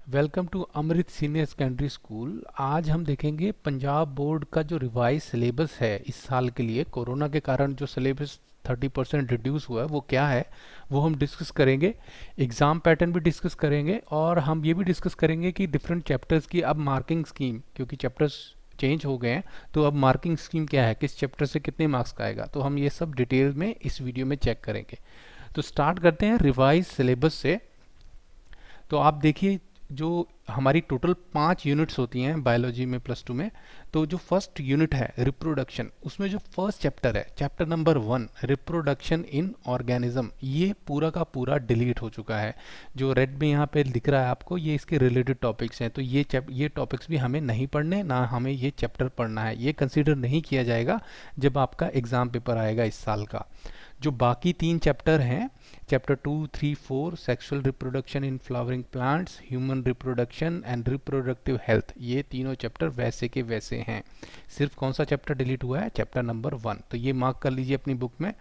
Welcome to Amrit senior secondary school. आज हम देखेंगे पंजाब बोर्ड का जो रिवाइज सिलेबस है इस साल के लिए। कोरोना के कारण जो सिलेबस 30% रिड्यूस हुआ है वो क्या है वो हम डिस्कस करेंगे। एग्ज़ाम पैटर्न भी डिस्कस करेंगे और हम ये भी डिस्कस करेंगे कि डिफरेंट चैप्टर्स की अब मार्किंग स्कीम, क्योंकि चैप्टर्स चेंज हो गए हैं, तो अब मार्किंग स्कीम क्या है, किस चैप्टर से कितने मार्क्स का आएगा, तो हम ये सब डिटेल में इस वीडियो में चेक करेंगे। तो स्टार्ट करते हैं रिवाइज सिलेबस से। तो आप देखिए, जो हमारी टोटल 5 यूनिट्स होती हैं बायोलॉजी में +2 में, तो जो फर्स्ट यूनिट है रिप्रोडक्शन, उसमें जो फर्स्ट चैप्टर है, chapter number 1 reproduction in organism, ये पूरा का पूरा डिलीट हो चुका है। जो रेड में यहाँ पे दिख रहा है आपको, ये इसके रिलेटेड टॉपिक्स हैं। तो ये टॉपिक्स भी हमें नहीं पढ़ने, ना हमें ये चैप्टर पढ़ना है, ये कंसिडर नहीं किया जाएगा जब आपका एग्ज़ाम पेपर आएगा इस साल का। जो बाकी 3 चैप्टर हैं, chapter 2, 3, 4, sexual reproduction in flowering plants, human reproduction and reproductive health, ये तीनों चैप्टर वैसे के वैसे हैं। सिर्फ कौन सा चैप्टर डिलीट हुआ है? Chapter number 1। तो ये मार्क कर लीजिए अपनी बुक में।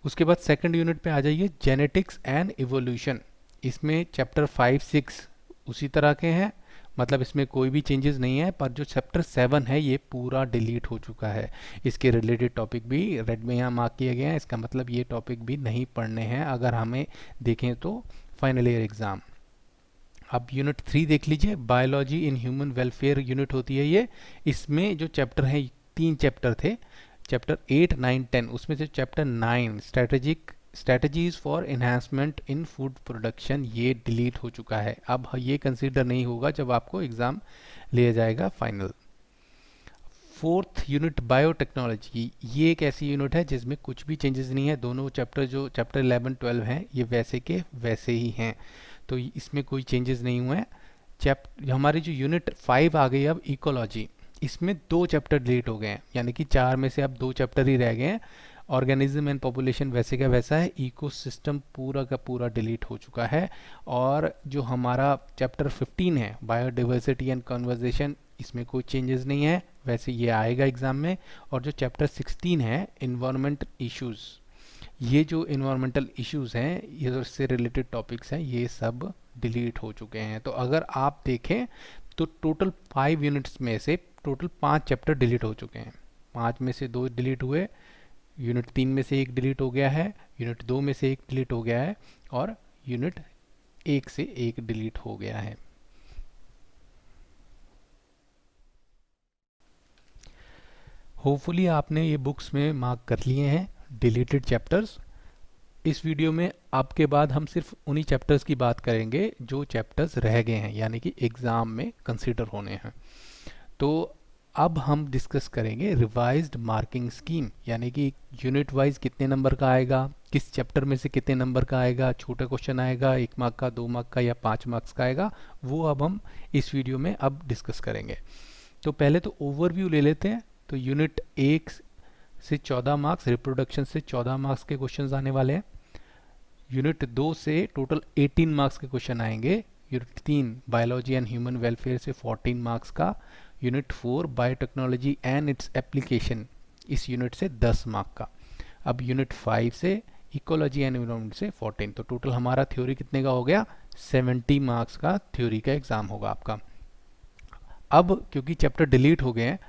उसके बाद सेकंड यूनिट पे आ जाइए, जेनेटिक्स एंड इवोल्यूशन। इसमें चैप्टर 5, 6 उसी तरह के हैं, मतलब इसमें कोई भी चेंजेस नहीं है, पर जो चैप्टर 7 है ये पूरा डिलीट हो चुका है। इसके रिलेटेड टॉपिक भी रेड में यहाँ मार्क किए गए हैं, इसका मतलब ये टॉपिक भी नहीं पढ़ने हैं अगर हमें देखें तो फाइनल ईयर एग्ज़ाम। अब यूनिट 3 देख लीजिए, biology in human welfare unit होती है ये। इसमें जो चैप्टर हैं, 3 चैप्टर थे, चैप्टर 8, 9, 10, उसमें से chapter 9 strategies for enhancement in food production, ये डिलीट हो चुका है। अब ये कंसीडर नहीं होगा जब आपको एग्ज़ाम लिया जाएगा फाइनल। फोर्थ यूनिट बायोटेक्नोलॉजी, ये एक ऐसी यूनिट है जिसमें कुछ भी चेंजेस नहीं है। दोनों चैप्टर, जो चैप्टर 11, 12 हैं, ये वैसे के वैसे ही हैं, तो इसमें कोई चेंजेस नहीं हुए हैं। हमारी जो यूनिट 5 आ गई अब, इकोलॉजी, इसमें 2 चैप्टर डिलीट हो गए हैं, यानी कि 4 में से अब 2 चैप्टर ही रह गए हैं। ऑर्गेनिज्म एंड पॉपुलेशन वैसे का वैसा है, इकोसिस्टम पूरा का पूरा डिलीट हो चुका है। और जो हमारा चैप्टर 15 है, बायोडाइवर्सिटी एंड कन्वर्जेशन, इसमें कोई चेंजेस नहीं है, वैसे ये आएगा एग्जाम में। और जो चैप्टर 16 है, इन्वायरमेंटल इश्यूज, ये जो इन्वायरमेंटल इश्यूज हैं, ये इससे रिलेटेड टॉपिक्स हैं, ये सब डिलीट हो चुके हैं। तो अगर आप देखें तो टोटल 5 यूनिट्स में से टोटल 5 चैप्टर डिलीट हो चुके हैं। 5 में से 2 डिलीट हुए, यूनिट 3 में से 1 डिलीट हो गया है, यूनिट 2 में से 1 डिलीट हो गया है, और यूनिट 1 से 1 डिलीट हो गया है। होपफुली आपने ये बुक्स में मार्क कर लिए हैं डिलीटेड चैप्टर्स। इस वीडियो में आपके बाद हम सिर्फ उन्हीं चैप्टर्स की बात करेंगे जो चैप्टर्स रह गए हैं, यानी कि एग्ज़ाम में कंसीडर होने हैं। तो अब हम डिस्कस करेंगे रिवाइज्ड मार्किंग स्कीम, यानी कि यूनिट वाइज कितने नंबर का आएगा, किस चैप्टर में से कितने नंबर का आएगा, छोटा क्वेश्चन आएगा 1 मार्क का, 2 मार्क का, या 5 मार्क्स का आएगा, वो अब हम इस वीडियो में अब डिस्कस करेंगे। तो पहले तो ओवरव्यू ले लेते हैं। तो यूनिट 1 से 14 मार्क्स, रिप्रोडक्शन से 14 मार्क्स के क्वेश्चन आने वाले हैं। यूनिट 2 से टोटल 18 मार्क्स के क्वेश्चन आएंगे। Unit 3 biology and human welfare से 14 मार्क्स का। Unit 4 biotechnology and its application, इस यूनिट से 10 मार्क का। अब यूनिट 5 से इकोलॉजी एंड एनवायरनमेंट से 14, तो टोटल हमारा थ्योरी कितने का हो गया? 70 मार्क्स का थ्योरी का एग्जाम होगा आपका। अब क्योंकि चैप्टर डिलीट हो गए हैं,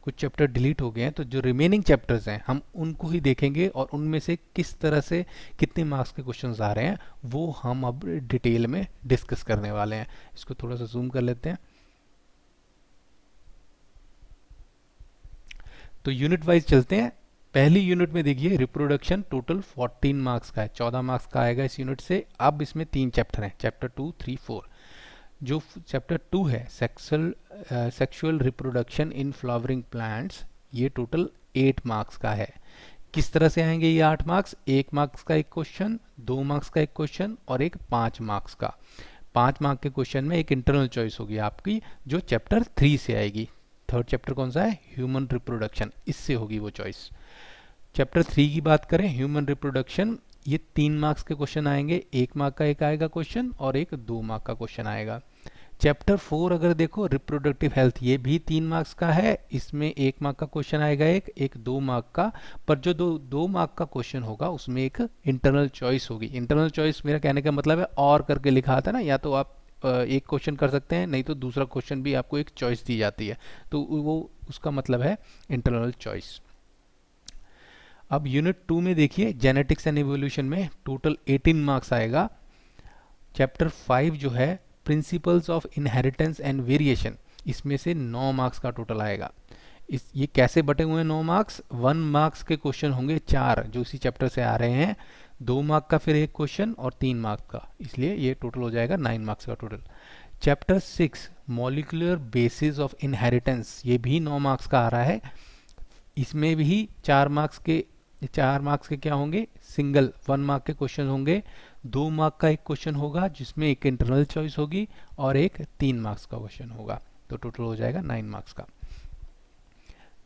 कुछ चैप्टर डिलीट हो गए हैं, तो जो रिमेनिंग चैप्टर्स हैं हम उनको ही देखेंगे, और उनमें से किस तरह से कितने मार्क्स के क्वेश्चंस आ रहे हैं वो हम अब डिटेल में डिस्कस करने वाले हैं। इसको थोड़ा सा जूम कर लेते हैं। तो यूनिट वाइज चलते हैं। पहली यूनिट में देखिए, रिप्रोडक्शन टोटल 14 मार्क्स का है, 14 मार्क्स का आएगा इस यूनिट से। अब इसमें 3 चैप्टर हैं, चैप्टर 2, 3, 4। जो चैप्टर 2 है, sexual reproduction in flowering plants, ये टोटल 8 मार्क्स का है। किस तरह से आएंगे ये 8 मार्क्स? 1 मार्क्स का एक क्वेश्चन, 2 मार्क्स का एक क्वेश्चन, और एक 5 मार्क्स का। 5 मार्क के क्वेश्चन में एक इंटरनल चॉइस होगी आपकी, जो चैप्टर 3 से आएगी। थर्ड चैप्टर कौन सा है? ह्यूमन रिप्रोडक्शन, इससे होगी वो चॉइस। चैप्टर 3 की बात करें, ह्यूमन रिप्रोडक्शन, ये 3 मार्क्स के क्वेश्चन आएंगे, 1 मार्क का एक आएगा क्वेश्चन, और एक 2 मार्क का क्वेश्चन आएगा। चैप्टर 4 अगर देखो, रिप्रोडक्टिव हेल्थ, ये भी 3 मार्क्स का है, इसमें 1 मार्क का क्वेश्चन आएगा, एक 2 मार्क का। पर जो दो मार्क का क्वेश्चन होगा उसमें एक इंटरनल चॉइस होगी। इंटरनल चॉइस मेरा कहने का मतलब है और करके लिखा था ना, या तो आप एक क्वेश्चन कर सकते हैं, नहीं तो दूसरा क्वेश्चन भी आपको एक चॉइस दी जाती है, तो वो उसका मतलब है इंटरनल चॉइस। अब यूनिट 2 में देखिए जेनेटिक्स एंड एवोल्यूशन में टोटल 18 मार्क्स आएगा। चैप्टर 5 जो है principles of inheritance and variation, इसमें से 9 मार्क्स का टोटल आएगा। इस ये कैसे बटे हुए हैं 9 मार्क्स? 1 मार्क्स के क्वेश्चन होंगे 4 जो इसी चैप्टर से आ रहे हैं, 2 मार्क का फिर एक क्वेश्चन और 3 मार्क्स का, इसलिए ये टोटल हो जाएगा 9 मार्क्स का total. Chapter 6 molecular basis of inheritance, ये भी 9 मार्क्स का आ रहा है। इसमें भी 4 मार्क्स के क्या होंगे? सिंगल 1 मार्क के क्वेश्चन होंगे, 2 मार्क का एक क्वेश्चन होगा जिसमें एक इंटरनल चॉइस होगी और एक 3 मार्क्स का क्वेश्चन होगा, तो टोटल हो जाएगा 9 मार्क्स का।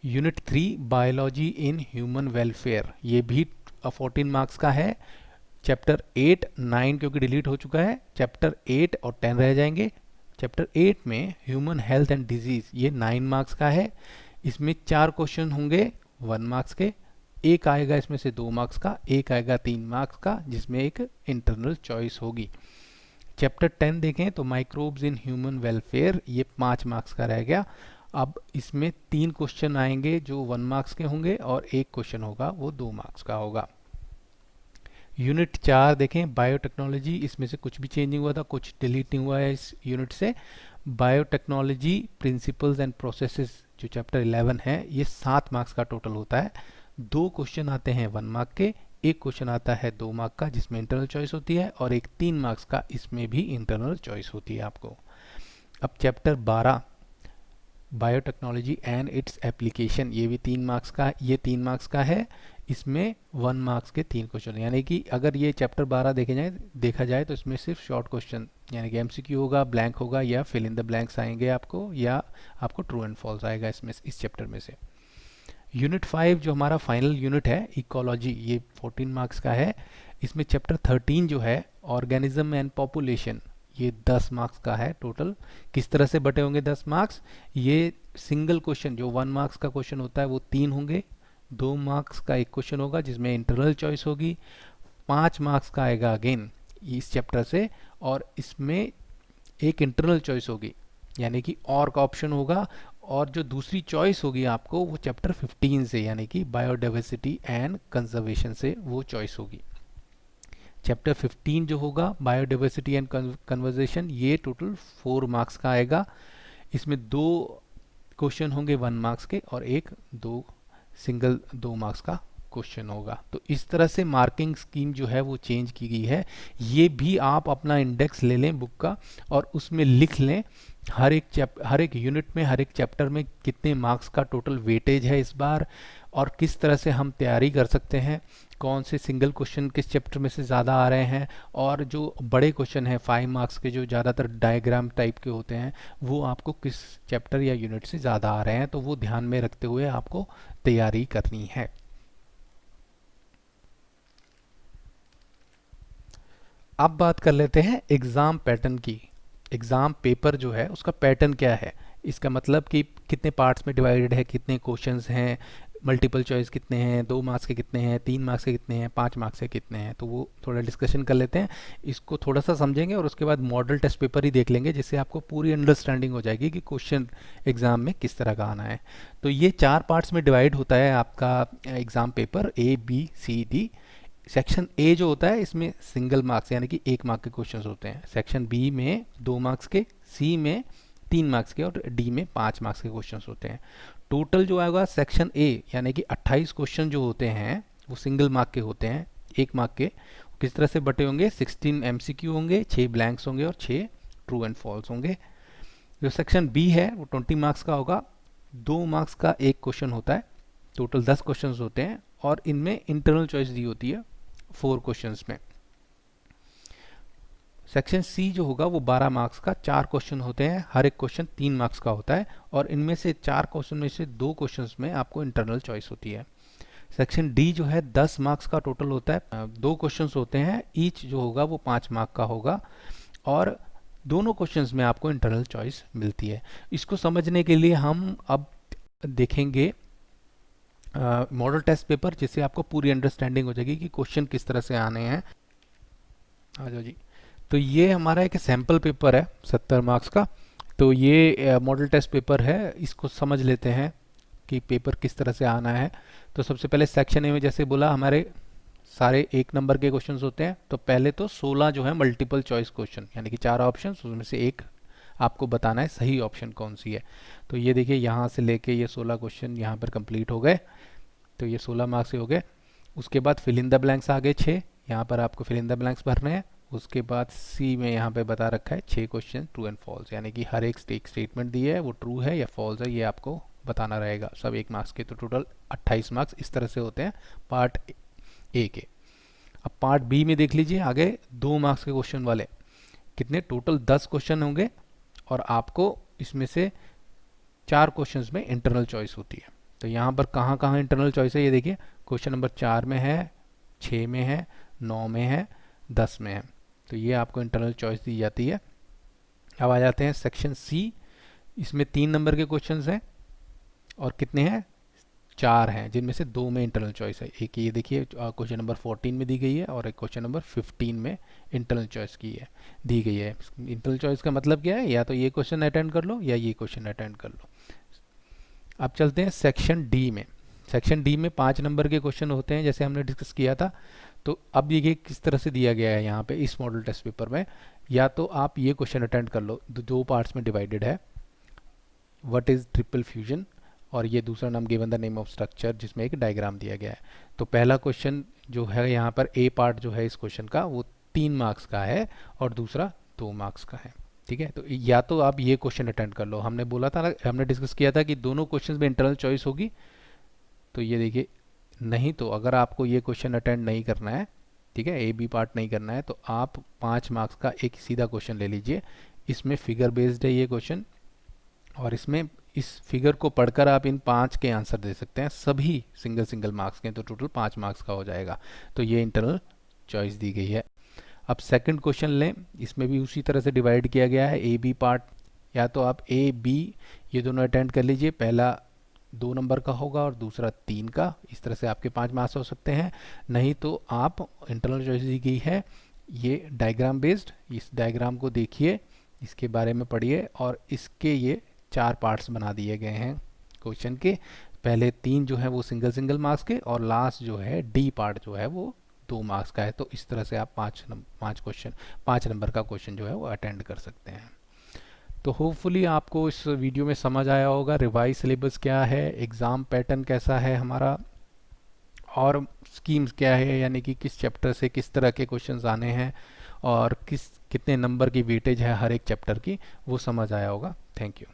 Unit 3 biology in human welfare, ये भी 14 मार्क्स का है। चैप्टर 8 9 क्योंकि डिलीट हो चुका है, चैप्टर 8 और 10 रह जाएंगे। चैप्टर 8 में ह्यूमन हेल्थ एंड डिजीज, ये 9 मार्क्स का है। इसमें 4 क्वेश्चन होंगे 1 मार्क्स के, एक आएगा इसमें से 2 मार्क्स का, एक आएगा 3 मार्क्स का जिसमें एक इंटरनल चॉइस होगी। चैप्टर 10 देखें तो माइक्रोब्स इन ह्यूमन वेलफेयर, ये 5 मार्क्स का रह गया। अब इसमें 3 क्वेश्चन आएंगे जो 1 मार्क्स के होंगे और एक क्वेश्चन होगा वो 2 मार्क्स का होगा। यूनिट 4 देखें बायोटेक्नोलॉजी, इसमें से कुछ भी चेंज नहीं हुआ था, कुछ डिलीट नहीं हुआ है इस यूनिट से। बायोटेक्नोलॉजी प्रिंसिपल्स एंड प्रोसेसेस जो चैप्टर 11 है, ये 7 मार्क्स का टोटल होता है। 2 क्वेश्चन आते हैं 1 मार्क के, एक क्वेश्चन आता है 2 मार्क का जिसमें इंटरनल चॉइस होती है, और एक 3 मार्क्स का, इसमें भी इंटरनल चॉइस होती है आपको। अब chapter 12 biotechnology and its application, ये भी 3 मार्क्स का, ये 3 मार्क्स का है। इसमें 1 मार्क्स के 3 क्वेश्चन, यानी कि अगर ये चैप्टर 12 देखा जाए तो इसमें सिर्फ शॉर्ट क्वेश्चन यानी कि एमसीक्यू होगा, ब्लैंक होगा, या फिल इन द ब्लैंक्स आएंगे आपको, या आपको ट्रू एंड फॉल्स आएगा इसमें इस चैप्टर में से। यूनिट 5 जो हमारा फाइनल यूनिट है इकोलॉजी, ये 14 मार्क्स का है। इसमें चैप्टर 13 जो है ऑर्गेनिज्म एंड पॉपुलेशन, ये 10 मार्क्स का है टोटल। किस तरह से बटे होंगे 10 मार्क्स? ये सिंगल क्वेश्चन जो 1 मार्क्स का क्वेश्चन होता है वो 3 होंगे, 2 मार्क्स का एक क्वेश्चन होगा जिसमें इंटरनल चॉइस होगी, 5 मार्क्स का आएगा अगेन इस चैप्टर से, और इसमें एक इंटरनल चॉइस होगी यानी कि और का ऑप्शन होगा, और जो दूसरी चॉइस होगी आपको वो चैप्टर 15 से यानी कि बायोडाइवर्सिटी एंड कंजर्वेशन से वो चॉइस होगी। चैप्टर 15 जो होगा बायोडाइवर्सिटी एंड कन्वर्जेशन, ये टोटल 4 मार्क्स का आएगा। इसमें 2 क्वेश्चन होंगे 1 मार्क्स के और एक 2 मार्क्स का क्वेश्चन होगा। तो इस तरह से मार्किंग स्कीम जो है वो चेंज की गई है। ये भी आप अपना इंडेक्स ले लें बुक का और उसमें लिख लें हर एक यूनिट में, हर एक चैप्टर में कितने मार्क्स का टोटल वेटेज है इस बार, और किस तरह से हम तैयारी कर सकते हैं, कौन से सिंगल क्वेश्चन किस चैप्टर में से ज़्यादा आ रहे हैं, और जो बड़े क्वेश्चन हैं 5 मार्क्स के जो ज़्यादातर डायग्राम टाइप के होते हैं वो आपको किस चैप्टर या यूनिट से ज़्यादा आ रहे हैं, तो वो ध्यान में रखते हुए आपको तैयारी करनी है। अब बात कर लेते हैं एग्ज़ाम पैटर्न की। एग्ज़ाम पेपर जो है उसका पैटर्न क्या है, इसका मतलब कि कितने पार्ट्स में डिवाइडेड है, कितने क्वेश्चंस हैं, मल्टीपल चॉइस कितने हैं, 2 मार्क्स के कितने हैं, 3 मार्क्स के कितने हैं, 5 मार्क्स के कितने हैं, तो वो थोड़ा डिस्कशन कर लेते हैं। इसको थोड़ा सा समझेंगे और उसके बाद मॉडल टेस्ट पेपर ही देख लेंगे जिससे आपको पूरी अंडरस्टैंडिंग हो जाएगी कि क्वेश्चन एग्ज़ाम में किस तरह का आना है। तो ये 4 पार्ट्स में डिवाइड होता है आपका exam paper, ABCD। Section A जो होता है इसमें सिंगल मार्क्स यानी कि 1 मार्क के क्वेश्चंस होते हैं, सेक्शन बी में 2 मार्क्स के, सी में 3 मार्क्स के और डी में 5 मार्क्स के क्वेश्चंस होते हैं। टोटल जो आएगा सेक्शन ए यानी कि 28 क्वेश्चन जो होते हैं वो सिंगल मार्क के होते हैं, 1 मार्क के। किस तरह से बटे होंगे? 16 एमसीक्यू होंगे, 6 ब्लैंक्स होंगे और 6 ट्रू एंड फॉल्स होंगे। जो सेक्शन बी है वो 20 मार्क्स का होगा, 2 मार्क्स का एक क्वेश्चन होता है, टोटल 10 क्वेश्चन होते हैं, और इनमें इंटरनल चॉइस दी होती है 4 क्वेश्चंस में। सेक्शन सी जो होगा वो 12 मार्क्स का, 4 क्वेश्चन होते हैं, हर एक क्वेश्चन 3 मार्क्स का होता है, और इनमें से 4 क्वेश्चन में से 2 क्वेश्चंस में आपको इंटरनल चॉइस होती है। सेक्शन डी जो है 10 मार्क्स का टोटल होता है, 2 क्वेश्चंस होते हैं, ईच जो होगा वो 5 मार्क का होगा, और दोनों क्वेश्चंस में आपको इंटरनल चॉइस मिलती है। इसको समझने के लिए हम अब देखेंगे मॉडल टेस्ट पेपर, जिससे आपको पूरी अंडरस्टैंडिंग हो जाएगी कि क्वेश्चन किस तरह से आने हैं। आ जाओ जी। तो ये हमारा एक सैम्पल पेपर है 70 मार्क्स का। तो ये मॉडल टेस्ट पेपर है, इसको समझ लेते हैं कि पेपर किस तरह से आना है। तो सबसे पहले सेक्शन ए में जैसे बोला हमारे सारे 1 नंबर के क्वेश्चंस होते हैं। तो पहले तो 16 जो है मल्टीपल चॉइस क्वेश्चन, यानी कि 4 ऑप्शन, उसमें से एक आपको बताना है सही ऑप्शन कौन सी है। तो ये देखिए यहाँ से लेके ये 16 क्वेश्चन यहाँ पर कंप्लीट हो गए। तो ये 16 मार्क्स से हो गए। उसके बाद फिल इन द ब्लैंक्स आ गए 6, यहाँ पर आपको फिल इन द ब्लैंक्स भरने हैं। उसके बाद सी में यहाँ पे बता रखा है 6 क्वेश्चन ट्रू एंड फॉल्स, यानी कि हर एक स्टेटमेंट दी है वो ट्रू है या फॉल्स है, ये आपको बताना रहेगा। सब 1 मार्क्स के। तो टोटल 28 मार्क्स इस तरह से होते हैं पार्ट ए के। अब पार्ट बी में देख लीजिए आगे 2 मार्क्स के क्वेश्चन वाले, कितने टोटल 10 क्वेश्चन होंगे और आपको इसमें से 4 क्वेश्चंस में इंटरनल चॉइस होती है। तो यहाँ पर कहाँ कहाँ इंटरनल चॉइस है ये देखिए, क्वेश्चन नंबर 4 में है, 6 में है, 9 में है, 10 में है। तो ये आपको इंटरनल चॉइस दी जाती है। अब आ जाते हैं सेक्शन सी। इसमें 3 नंबर के क्वेश्चंस हैं और कितने हैं, 4 हैं, जिनमें से 2 में इंटरनल चॉइस है। एक ये देखिए क्वेश्चन नंबर 14 में दी गई है और एक क्वेश्चन नंबर 15 में इंटरनल चॉइस की है, दी गई है। इंटरनल चॉइस का मतलब क्या है, या तो ये क्वेश्चन अटेंड कर लो या ये क्वेश्चन अटेंड कर लो। अब चलते हैं सेक्शन डी में। सेक्शन डी में 5 नंबर के क्वेश्चन होते हैं, जैसे हमने डिस्कस किया था। तो अब ये किस तरह से दिया गया है यहाँ पे इस मॉडल टेस्ट पेपर में, या तो आप ये क्वेश्चन अटेंड कर लो, 2 पार्ट्स में डिवाइडेड है, व्हाट इज ट्रिपल फ्यूजन, और ये दूसरा नाम given the name of structure, जिसमें एक डायग्राम दिया गया है। तो पहला क्वेश्चन जो है यहाँ पर ए पार्ट जो है इस क्वेश्चन का वो 3 मार्क्स का है और दूसरा 2 मार्क्स का है। ठीक है, तो या तो आप ये क्वेश्चन अटेंड कर लो, हमने बोला था ना, हमने डिस्कस किया था कि दोनों क्वेश्चंस में इंटरनल चॉइस होगी। तो ये देखिए, नहीं तो अगर आपको ये क्वेश्चन अटेंड नहीं करना है, ठीक है, ए बी पार्ट नहीं करना है, तो आप 5 मार्क्स का एक सीधा क्वेश्चन ले लीजिए। इसमें फिगर बेस्ड है ये क्वेश्चन, और इसमें इस फिगर को पढ़कर आप इन 5 के आंसर दे सकते हैं, सभी सिंगल सिंगल मार्क्स के। तो टोटल 5 मार्क्स का हो जाएगा। तो ये इंटरनल चॉइस दी गई है। अब सेकंड क्वेश्चन लें, इसमें भी उसी तरह से डिवाइड किया गया है ए बी पार्ट। या तो आप ए बी ये दोनों अटेंड कर लीजिए, पहला 2 नंबर का होगा और दूसरा 3 का, इस तरह से आपके 5 मार्क्स हो सकते हैं। नहीं तो आप इंटरनल चॉइस दी गई है ये डायग्राम बेस्ड, इस डायग्राम को देखिए, इसके बारे में पढ़िए, और इसके ये 4 पार्ट्स बना दिए गए हैं क्वेश्चन के। पहले 3 जो है वो सिंगल सिंगल मार्क्स के, और लास्ट जो है डी पार्ट जो है वो 2 मार्क्स का है। तो इस तरह से आप 5 नंबर का क्वेश्चन जो है वो अटेंड कर सकते हैं। तो होपफुली आपको इस वीडियो में समझ आया होगा रिवाइज सिलेबस क्या है, एग्ज़ाम पैटर्न कैसा है हमारा, और स्कीम्स क्या है, यानी कि किस चैप्टर से किस तरह के क्वेश्चंस आने हैं और कितने नंबर की वेटेज है हर एक चैप्टर की, वो समझ आया होगा। Thank you.